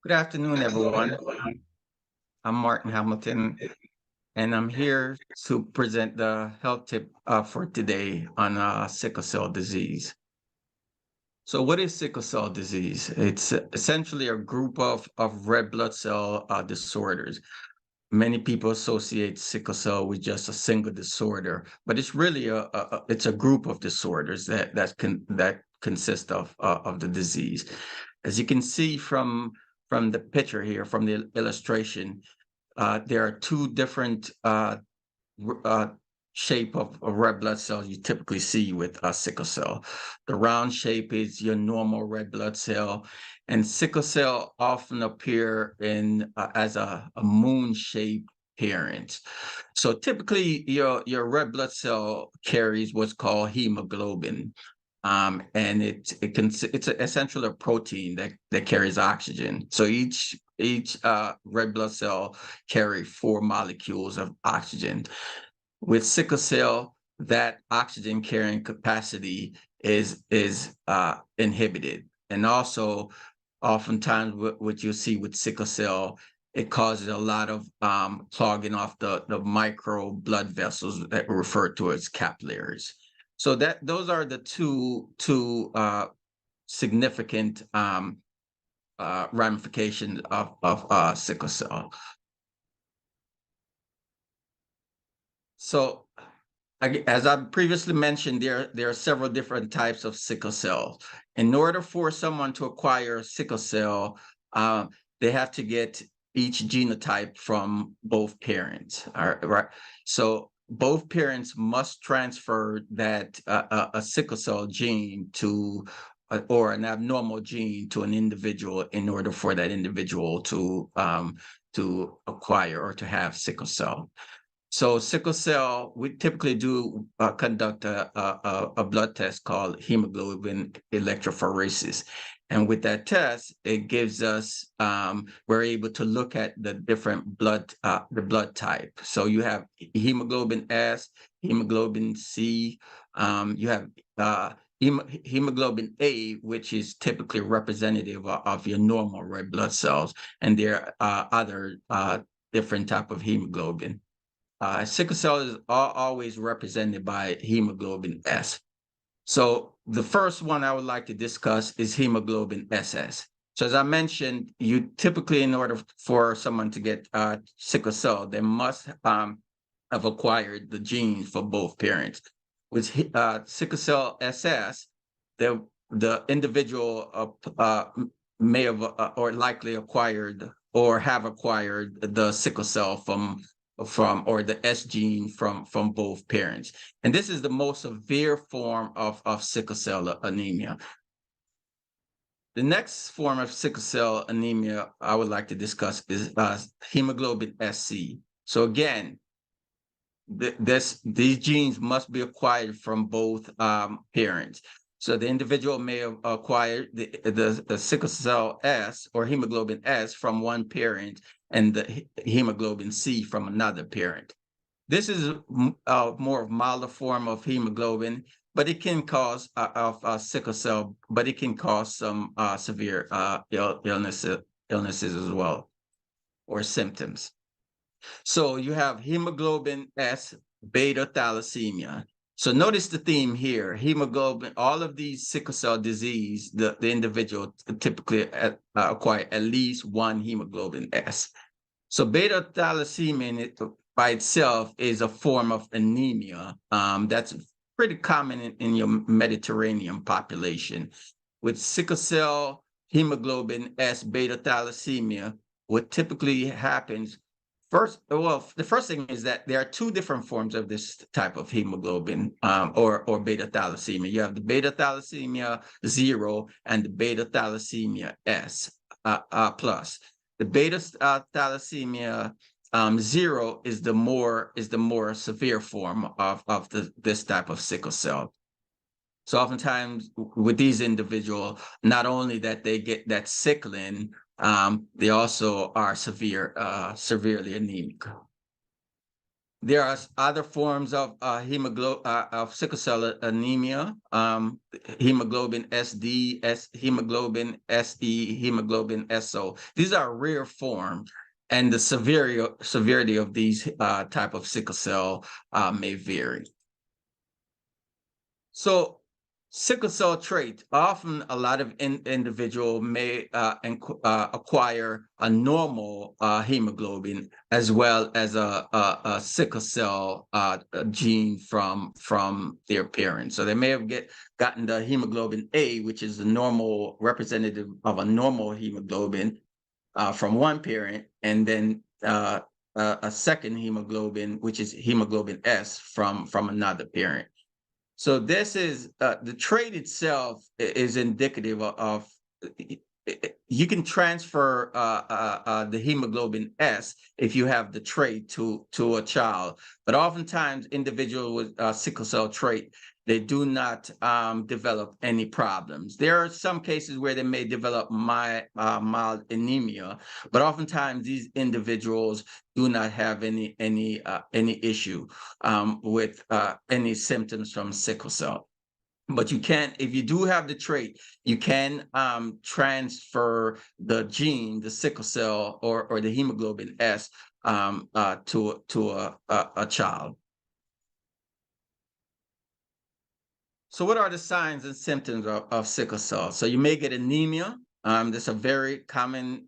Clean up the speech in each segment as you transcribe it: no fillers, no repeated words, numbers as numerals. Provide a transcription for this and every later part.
Good afternoon, everyone. I'm Martin Hamilton, and I'm here to present the health tip for today on sickle cell disease. So, what is sickle cell disease? It's essentially a group of red blood cell disorders. Many people associate sickle cell with just a single disorder, but it's really it's a group of disorders that consist of the disease. As you can see from the picture here, from the illustration, there are two different shape of red blood cells you typically see with sickle cell. The round shape is your normal red blood cell, and sickle cell often appear in as a moon-shaped appearance. So typically, your red blood cell carries what's called hemoglobin. And it's essentially a protein that carries oxygen. So each red blood cell carry 4 molecules of oxygen. With sickle cell, that oxygen carrying capacity is inhibited, and also oftentimes what you see with sickle cell, it causes a lot of clogging off the micro blood vessels that we refer to as capillaries. So those are the two significant ramifications of sickle cell. So, as I previously mentioned, there are several different types of sickle cell. In order for someone to acquire sickle cell, they have to get each genotype from both parents. All right. So both parents must transfer that a sickle cell gene to or an abnormal gene to an individual in order for that individual to acquire or to have sickle cell. So sickle cell, we typically do conduct a blood test called hemoglobin electrophoresis. And with that test, it gives us, we're able to look at the different the blood type. So you have hemoglobin S, hemoglobin C, you have hemoglobin A, which is typically representative of your normal red blood cells. And there are other different type of hemoglobin. Sickle cell is always represented by hemoglobin S. So the first one I would like to discuss is hemoglobin SS. So as I mentioned, you typically, in order for someone to get sickle cell, they must have acquired the genes for both parents. With sickle cell SS, the individual may have or likely acquired or have acquired the sickle cell from or the S gene from both parents. And this is the most severe form of sickle cell anemia. The next form of sickle cell anemia I would like to discuss is hemoglobin SC. So again, these genes must be acquired from both parents. So the individual may have acquired the sickle cell S or hemoglobin S from one parent and the hemoglobin C from another parent. This is a more milder form of hemoglobin, but it can cause sickle cell, but it can cause some severe illnesses as well, or symptoms. So you have hemoglobin S beta thalassemia. So notice the theme here, hemoglobin, all of these sickle cell disease, the individual typically acquire at least one hemoglobin S. So beta thalassemia by itself is a form of anemia that's pretty common in your Mediterranean population. With sickle cell hemoglobin S beta thalassemia, what typically happens the first thing is that there are two different forms of this type of hemoglobin or beta thalassemia. You have the beta thalassemia 0 and the beta thalassemia S plus. The beta thalassemia 0 is the more severe form of this type of sickle cell. So oftentimes with these individuals, not only that they get that sickling, they also are severely anemic. There are other forms of of sickle cell anemia, hemoglobin SD, hemoglobin SE, hemoglobin SO. These are rare forms, and the severity of these type of sickle cell may vary. So, sickle cell trait, often a lot of individual may acquire a normal hemoglobin as well as a sickle cell gene from their parents. So they may have gotten the hemoglobin A, which is the normal representative of a normal hemoglobin from one parent, and then a second hemoglobin, which is hemoglobin S from another parent. So this is the trait itself is indicative of you can transfer the hemoglobin S if you have the trait to a child, but oftentimes individuals with sickle cell trait, they do not develop any problems. There are some cases where they may develop mild anemia, but oftentimes these individuals do not have any issue with any symptoms from sickle cell. But you can, if you do have the trait, you can transfer the gene, the sickle cell or the hemoglobin S to a child. So what are the signs and symptoms of sickle cell? So you may get anemia. That's a very common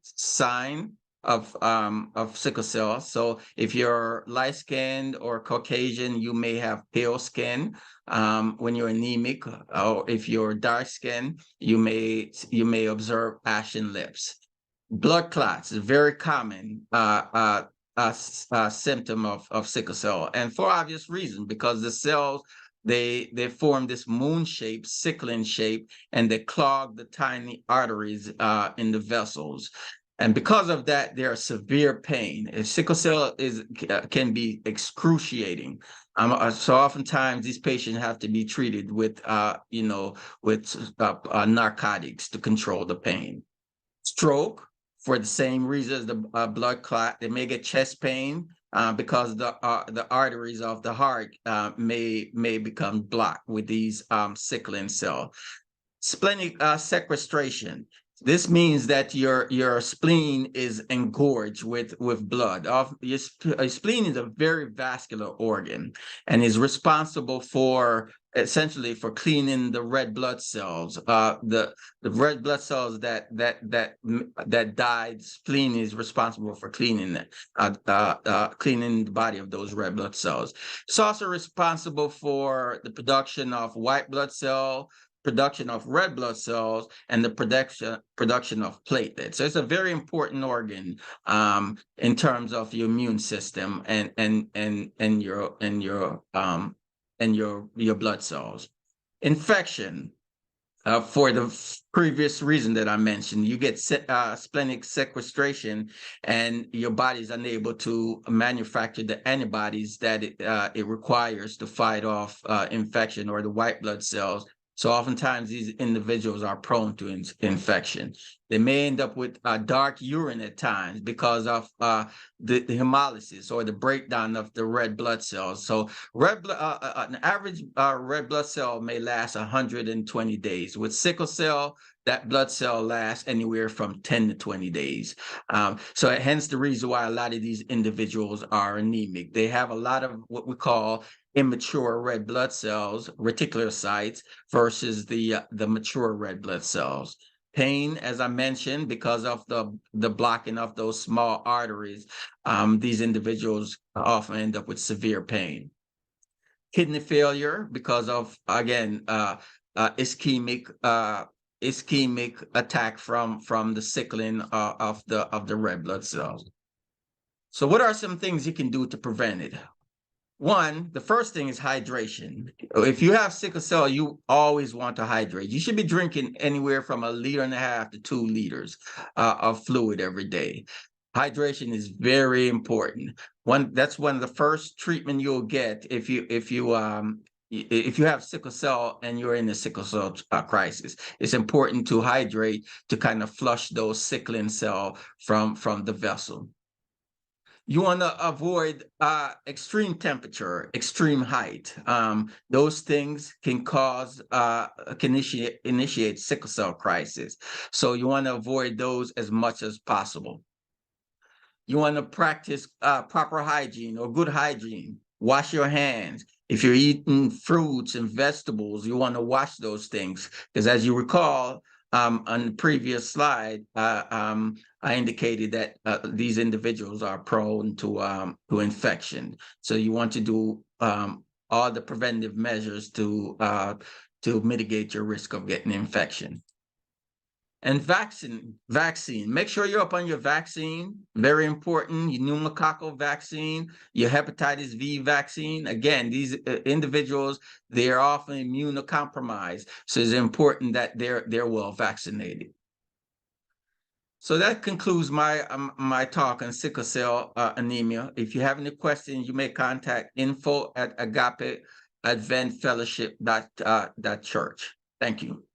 sign of sickle cell. So if you're light-skinned or Caucasian, you may have pale skin when you're anemic, or if you're dark-skinned, you may observe ashen lips. Blood clots is a very common symptom of sickle cell, and for obvious reason, because the cells they form this moon shape, sickling shape, and they clog the tiny arteries in the vessels. And because of that, there are severe pain. Sickle cell can be excruciating. So oftentimes these patients have to be treated with narcotics to control the pain. Stroke, for the same reason as the blood clot, they may get chest pain because the arteries of the heart may become blocked with these sickling cell. Splenic sequestration. This means that your spleen is engorged with blood. Your spleen is a very vascular organ and is responsible for essentially for cleaning the red blood cells. The red blood cells that died, spleen is responsible for cleaning cleaning the body of those red blood cells. It's also responsible for the production of white blood cell, production of red blood cells, and the production of platelets. So it's a very important organ in terms of your immune system and your blood cells. Infection. For the previous reason that I mentioned, you get splenic sequestration, and your body is unable to manufacture the antibodies that it requires to fight off infection or the white blood cells. So oftentimes these individuals are prone to infection. They may end up with dark urine at times because of the hemolysis or the breakdown of the red blood cells. So an average red blood cell may last 120 days. With sickle cell, that blood cell lasts anywhere from 10 to 20 days. So hence the reason why a lot of these individuals are anemic. They have a lot of what we call immature red blood cells, reticulocytes, versus the mature red blood cells. Pain, as I mentioned, because of the blocking of those small arteries, these individuals often end up with severe pain. Kidney failure, because of, again, ischemic attack from the sickling of the red blood cells. So what are some things you can do to prevent it? One, the first thing is hydration. If you have sickle cell, you always want to hydrate. You should be drinking anywhere from 1.5 liters to 2 liters of fluid every day. Hydration is very important. That's one of the first treatment you'll get if you have sickle cell and you're in a sickle cell crisis. It's important to hydrate to kind of flush those sickling cell from the vessel. You want to avoid extreme temperature, extreme height. Those things can cause, can initiate sickle cell crisis. So you want to avoid those as much as possible. You want to practice proper hygiene or good hygiene. Wash your hands. If you're eating fruits and vegetables, you want to wash those things, because as you recall, on the previous slide, I indicated that these individuals are prone to infection. So you want to do all the preventive measures to mitigate your risk of getting infection. And vaccine. Make sure you're up on your vaccine. Very important. Your pneumococcal vaccine, your hepatitis V vaccine. Again, these individuals, they are often immunocompromised, so it's important that they're well vaccinated. So that concludes my my talk on sickle cell anemia. If you have any questions, you may contact info@AgapeAdventFellowship.church. Thank you.